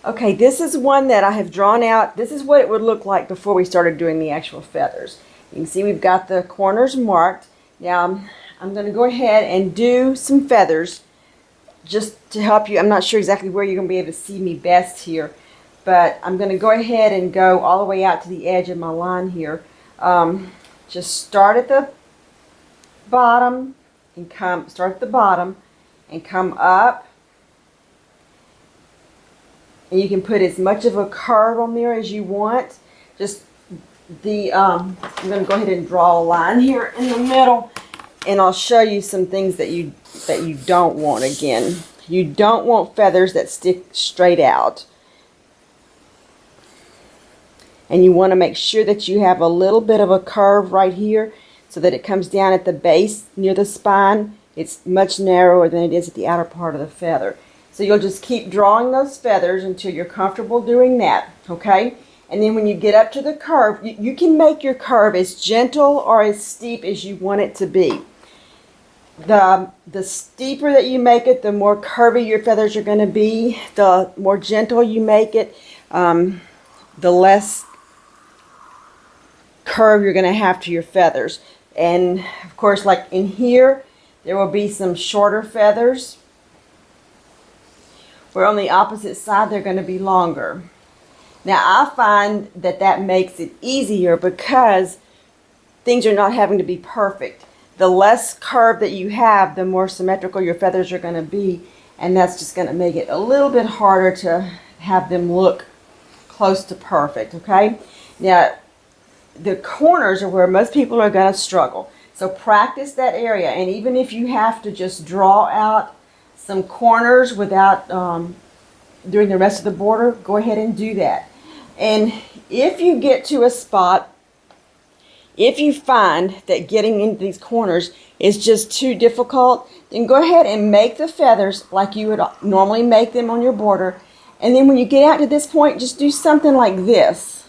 Okay, this is one that I have drawn out. This is what it would look like before we started doing the actual feathers. You can see we've got the corners marked. Now I'm going to go ahead and do some feathers just to help you. I'm not sure exactly where you're going to be able to see me best here, but I'm going to go ahead and go all the way out to the edge of my line here. Just start at the bottom and start at the bottom and come up. And you can put as much of a curve on there as you want. Just I'm going to go ahead and draw a line here in the middle, and I'll show you some things that you don't want. Again, you don't want feathers that stick straight out, and you want to make sure that you have a little bit of a curve right here so that it comes down at the base near the spine. It's much narrower than it is at the outer part of the feather. So you'll just keep drawing those feathers until you're comfortable doing that, okay? And then when you get up to the curve, you can make your curve as gentle or as steep as you want it to be. The steeper that you make it, the more curvy your feathers are going to be. The more gentle you make it, the less curve you're going to have to your feathers. And of course, like in here, there will be some shorter feathers, where on the opposite side they're going to be longer. Now I find that makes it easier because things are not having to be perfect. The less curve that you have, the more symmetrical your feathers are going to be, and that's just going to make it a little bit harder to have them look close to perfect, okay? Now the corners are where most people are going to struggle. So practice that area, and even if you have to just draw out some corners without doing the rest of the border, go ahead and do that. And if you get to a spot, if you find that getting into these corners is just too difficult, then go ahead and make the feathers like you would normally make them on your border. And then when you get out to this point, just do something like this.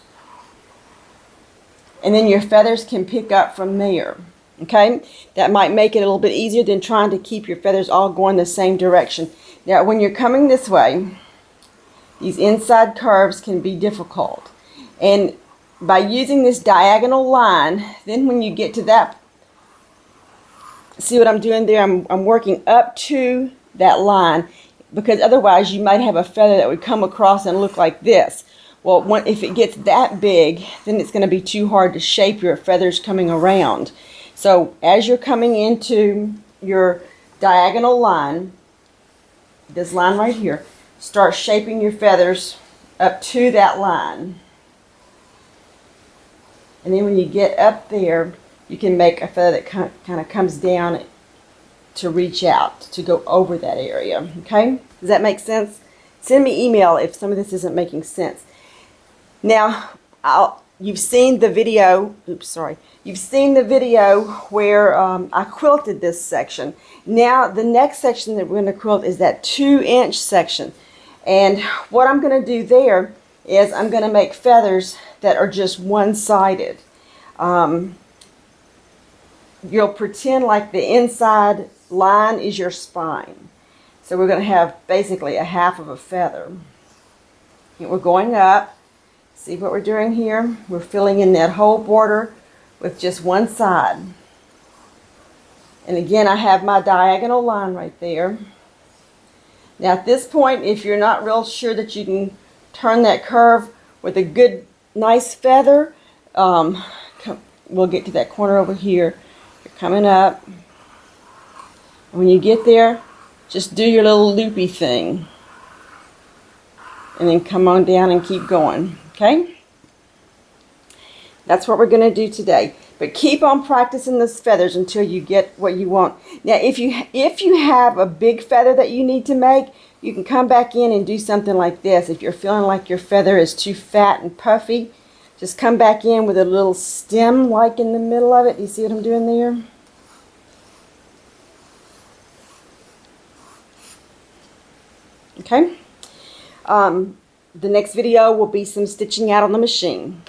And then your feathers can pick up from there. Okay, that might make it a little bit easier than trying to keep your feathers all going the same direction. Now, when you're coming this way, these inside curves can be difficult. And by using this diagonal line, then when you get to that, see what I'm doing there? I'm working up to that line, because otherwise you might have a feather that would come across and look like this. Well, if it gets that big, then it's going to be too hard to shape your feathers coming around. So as you're coming into your diagonal line, this line right here, start shaping your feathers up to that line. And then when you get up there, you can make a feather that kind of comes down to reach out, to go over that area. Okay? Does that make sense? Send me email if some of this isn't making sense. Now, you've seen the video, you've seen the video where I quilted this section. Now the next section that we're going to quilt is that 2-inch section. And what I'm going to do there is I'm going to make feathers that are just one-sided. You'll pretend like the inside line is your spine. So we're going to have basically a half of a feather. And we're going up. See what we're doing here? We're filling in that whole border with just one side. And again, I have my diagonal line right there. Now at this point, if you're not real sure that you can turn that curve with a good, nice feather, we'll get to that corner over here. You're coming up. And when you get there, just do your little loopy thing. And then come on down and keep going. Okay? That's what we're going to do today. But keep on practicing those feathers until you get what you want. Now, if you have a big feather that you need to make, you can come back in and do something like this. If you're feeling like your feather is too fat and puffy, just come back in with a little stem like in the middle of it. Do you see what I'm doing there? Okay? The next video will be some stitching out on the machine.